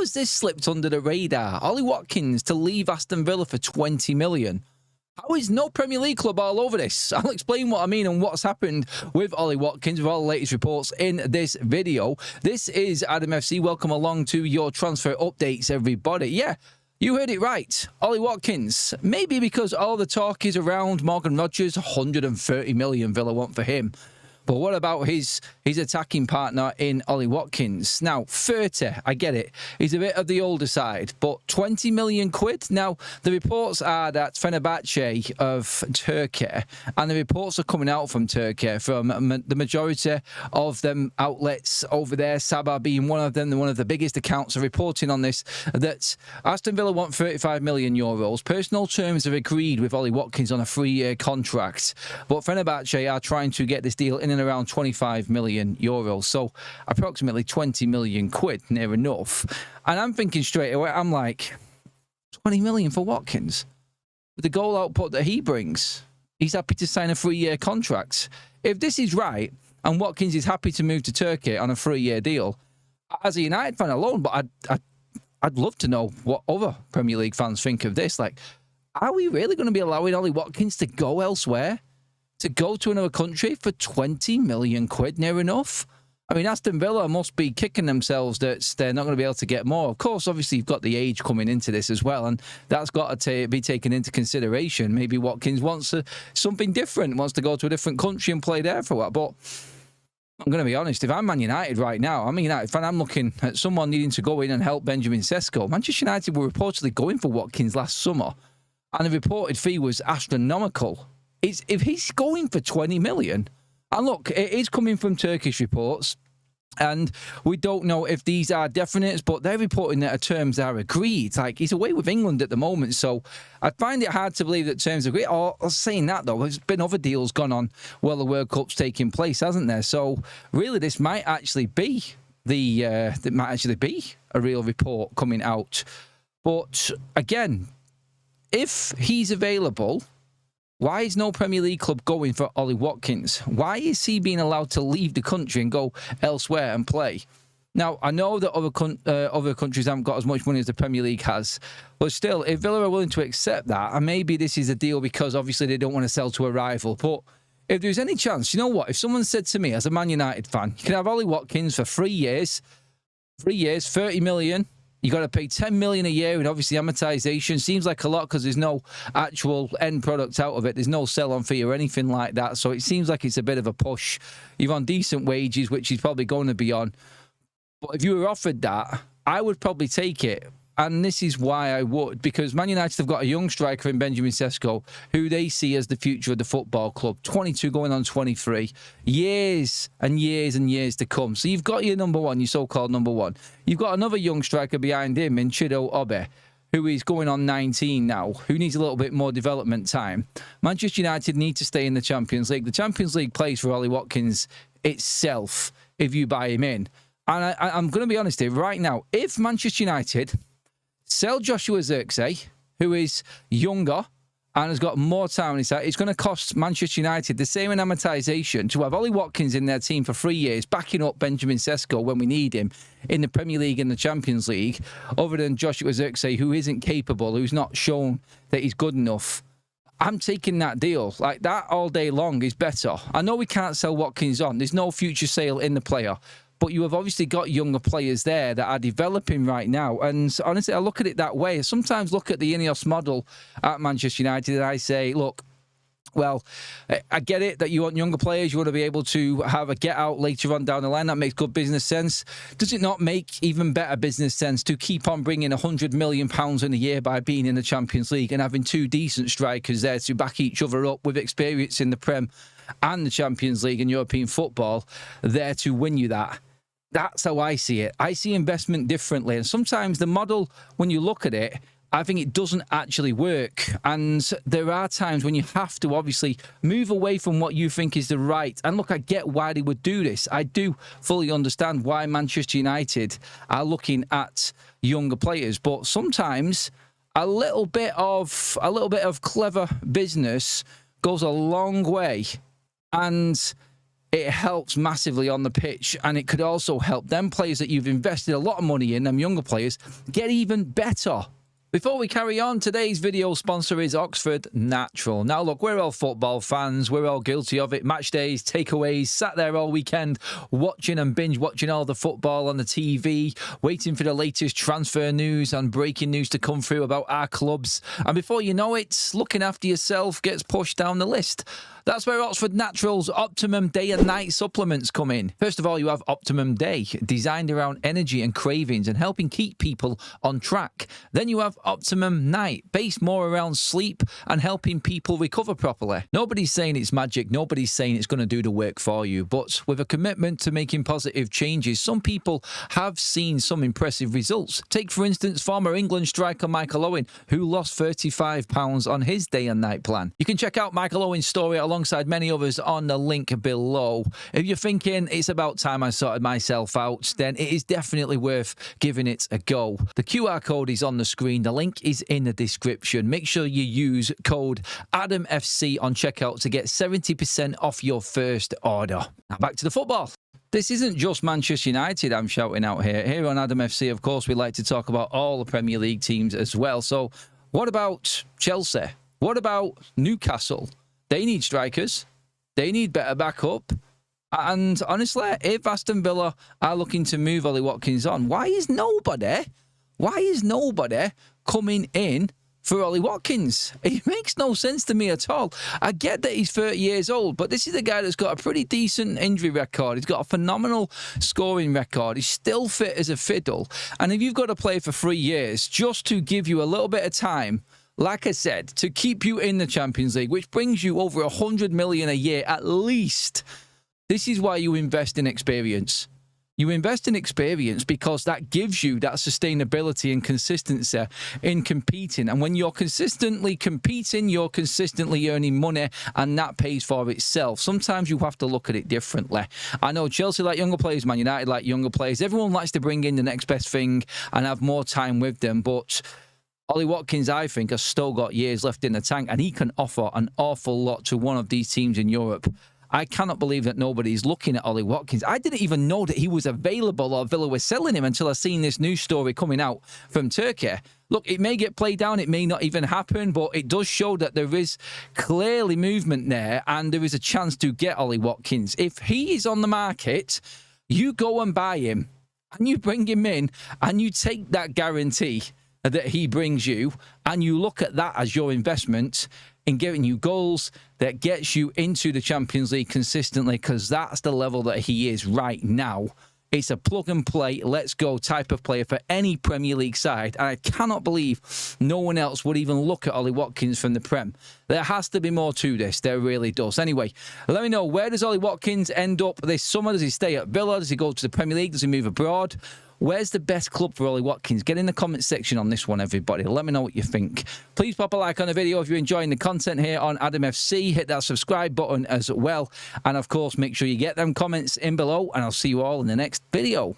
How has this slipped under the radar? Ollie Watkins to leave Aston Villa for 20 million. How is no Premier League club all over this? I'll explain what I mean and what's happened with Ollie Watkins with all the latest reports in this video. This is Adam FC. Welcome along to your transfer updates, everybody. Yeah, you heard it right. Ollie Watkins. Maybe because all the talk is around Morgan Rogers, 130 million Villa want for him. But what about his attacking partner in Ollie Watkins? Now, 30, I get it. He's a bit of the older side, but 20 million quid? Now, the reports are that Fenerbahce of Turkey, and the reports are coming out from Turkey, from the majority of them outlets over there, Sabah being one of them, one of the biggest accounts are reporting on this, that Aston Villa want 35 million euros. Personal terms are agreed with Ollie Watkins on a 3-year contract, but Fenerbahce are trying to get this deal in and around 25 million euros, so approximately 20 million quid, near enough. And I'm thinking straight away, I'm like, 20 million for Watkins? With the goal output that he brings, he's happy to sign a 3-year contract. If this is right, and Watkins is happy to move to Turkey on a 3-year deal, as a United fan alone, but I'd love to know what other Premier League fans think of this. Like, are we really going to be allowing Ollie Watkins to go elsewhere? To go to another country for 20 million quid, near enough? I mean, Aston Villa must be kicking themselves that they're not going to be able to get more. Of course, obviously, you've got the age coming into this as well, and that's got to be taken into consideration. Maybe Watkins wants something different, wants to go to a different country and play there for a while. But I'm going to be honest, if I'm Man United right now, I'm a United fan, I'm looking at someone needing to go in and help Benjamin Sesko. Manchester United were reportedly going for Watkins last summer, and the reported fee was astronomical. If he's going for 20 million, and look, it is coming from Turkish reports, and we don't know if these are definite, but they're reporting that terms are agreed. Like, he's away with England at the moment, so I find it hard to believe that terms are agreed. Or saying that, though, there's been other deals gone on while the World Cup's taking place, hasn't there? So really, this might actually be a real report coming out. But again, if he's available, why is no Premier League club going for Ollie Watkins? Why is he being allowed to leave the country and go elsewhere and play? Now, I know that other countries haven't got as much money as the Premier League has, but still, if Villa are willing to accept that, and maybe this is a deal because obviously they don't want to sell to a rival, but if there's any chance, you know what? If someone said to me as a Man United fan, you can have Ollie Watkins for 3 years, 30 million, you got to pay 10 million a year, and obviously amortization seems like a lot because there's no actual end product out of it. There's no sell-on fee or anything like that. So it seems like it's a bit of a push. You're on decent wages, which he's probably going to be on. But if you were offered that, I would probably take it. And this is why I would, because Man United have got a young striker in Benjamin Sesko, who they see as the future of the football club. 22 going on 23. Years and years and years to come. So you've got your number one, your so-called number one. You've got another young striker behind him in Chido Obe, who is going on 19 now, who needs a little bit more development time. Manchester United need to stay in the Champions League. The Champions League plays for Ollie Watkins itself if you buy him in. And I'm going to be honest here, right now, if Manchester United sell Joshua Zirkzee, who is younger and has got more time on his side, it's going to cost Manchester United the same in amortization to have Ollie Watkins in their team for 3 years, backing up Benjamin Sesko when we need him in the Premier League and the Champions League, other than Joshua Zirkzee, who isn't capable, who's not shown that he's good enough. I'm taking that deal. Like, that all day long is better. I know we can't sell Watkins on. There's no future sale in the player. But you have obviously got younger players there that are developing right now. And honestly, I look at it that way. I sometimes look at the Ineos model at Manchester United and I say, look, well, I get it that you want younger players. You want to be able to have a get out later on down the line. That makes good business sense. Does it not make even better business sense to keep on bringing £100 million in a year by being in the Champions League and having two decent strikers there to back each other up with experience in the Prem and the Champions League and European football there to win you that? That's how I see it. I see investment differently. And sometimes the model, when you look at it, I think it doesn't actually work. And there are times when you have to obviously move away from what you think is the right. And look, I get why they would do this. I do fully understand why Manchester United are looking at younger players. But sometimes a little bit of clever business goes a long way. And it helps massively on the pitch, and it could also help them players that you've invested a lot of money in, them younger players, get even better. Before we carry on, today's video sponsor is Oxford Natural. Now look, we're all football fans, we're all guilty of it. Match days, takeaways, sat there all weekend watching and binge watching all the football on the TV, waiting for the latest transfer news and breaking news to come through about our clubs. And before you know it, looking after yourself gets pushed down the list. That's where Oxford Natural's Optimum Day and Night supplements come in. First of all, you have Optimum Day, designed around energy and cravings and helping keep people on track. Then you have Optimum Night, based more around sleep and helping people recover properly. Nobody's saying it's magic, nobody's saying it's going to do the work for you, but with a commitment to making positive changes, some people have seen some impressive results. Take, for instance, former England striker Michael Owen, who lost £35 on his day and night plan. You can check out Michael Owen's story alongside many others on the link below. If you're thinking it's about time I sorted myself out, then it is definitely worth giving it a go. The QR code is on the screen. The link is in the description. Make sure you use code ADAMFC on checkout to get 70% off your first order. Now back to the football. This isn't just Manchester United I'm shouting out here. Here on Adam FC, of course, we like to talk about all the Premier League teams as well. So what about Chelsea? What about Newcastle? They need strikers. They need better backup. And honestly, if Aston Villa are looking to move Ollie Watkins on, why is nobody coming in for Ollie Watkins? It makes no sense to me at all. I get that he's 30 years old, but this is a guy that's got a pretty decent injury record. He's got a phenomenal scoring record. He's still fit as a fiddle. And if you've got to play for 3 years just to give you a little bit of time, like I said, to keep you in the Champions League, which brings you over 100 million a year at least, this is why you invest in experience. You invest in experience because that gives you that sustainability and consistency in competing. And when you're consistently competing, you're consistently earning money, and that pays for itself. Sometimes you have to look at it differently. I know Chelsea like younger players, Man United like younger players. Everyone likes to bring in the next best thing and have more time with them, but Ollie Watkins, I think, has still got years left in the tank, and he can offer an awful lot to one of these teams in Europe. I cannot believe that nobody's looking at Ollie Watkins. I didn't even know that he was available or Villa was selling him until I seen this news story coming out from Turkey. Look, it may get played down, it may not even happen, but it does show that there is clearly movement there, and there is a chance to get Ollie Watkins. If he is on the market, you go and buy him, and you bring him in, and you take that guarantee that he brings you, and you look at that as your investment in giving you goals that gets you into the Champions League consistently, because that's the level that he is right now. It's a plug and play, let's go type of player for any Premier League side. And I cannot believe no one else would even look at Ollie Watkins from the Prem. There has to be more to this. There really does. Anyway, let me know, where does Ollie Watkins end up this summer? Does he stay at Villa? Does he go to the Premier League? Does he move abroad? Where's the best club for Ollie Watkins? Get in the comment section on this one, everybody. Let me know what you think. Please pop a like on the video if you're enjoying the content here on Adam FC. Hit that subscribe button as well. And, of course, make sure you get them comments in below. And I'll see you all in the next video.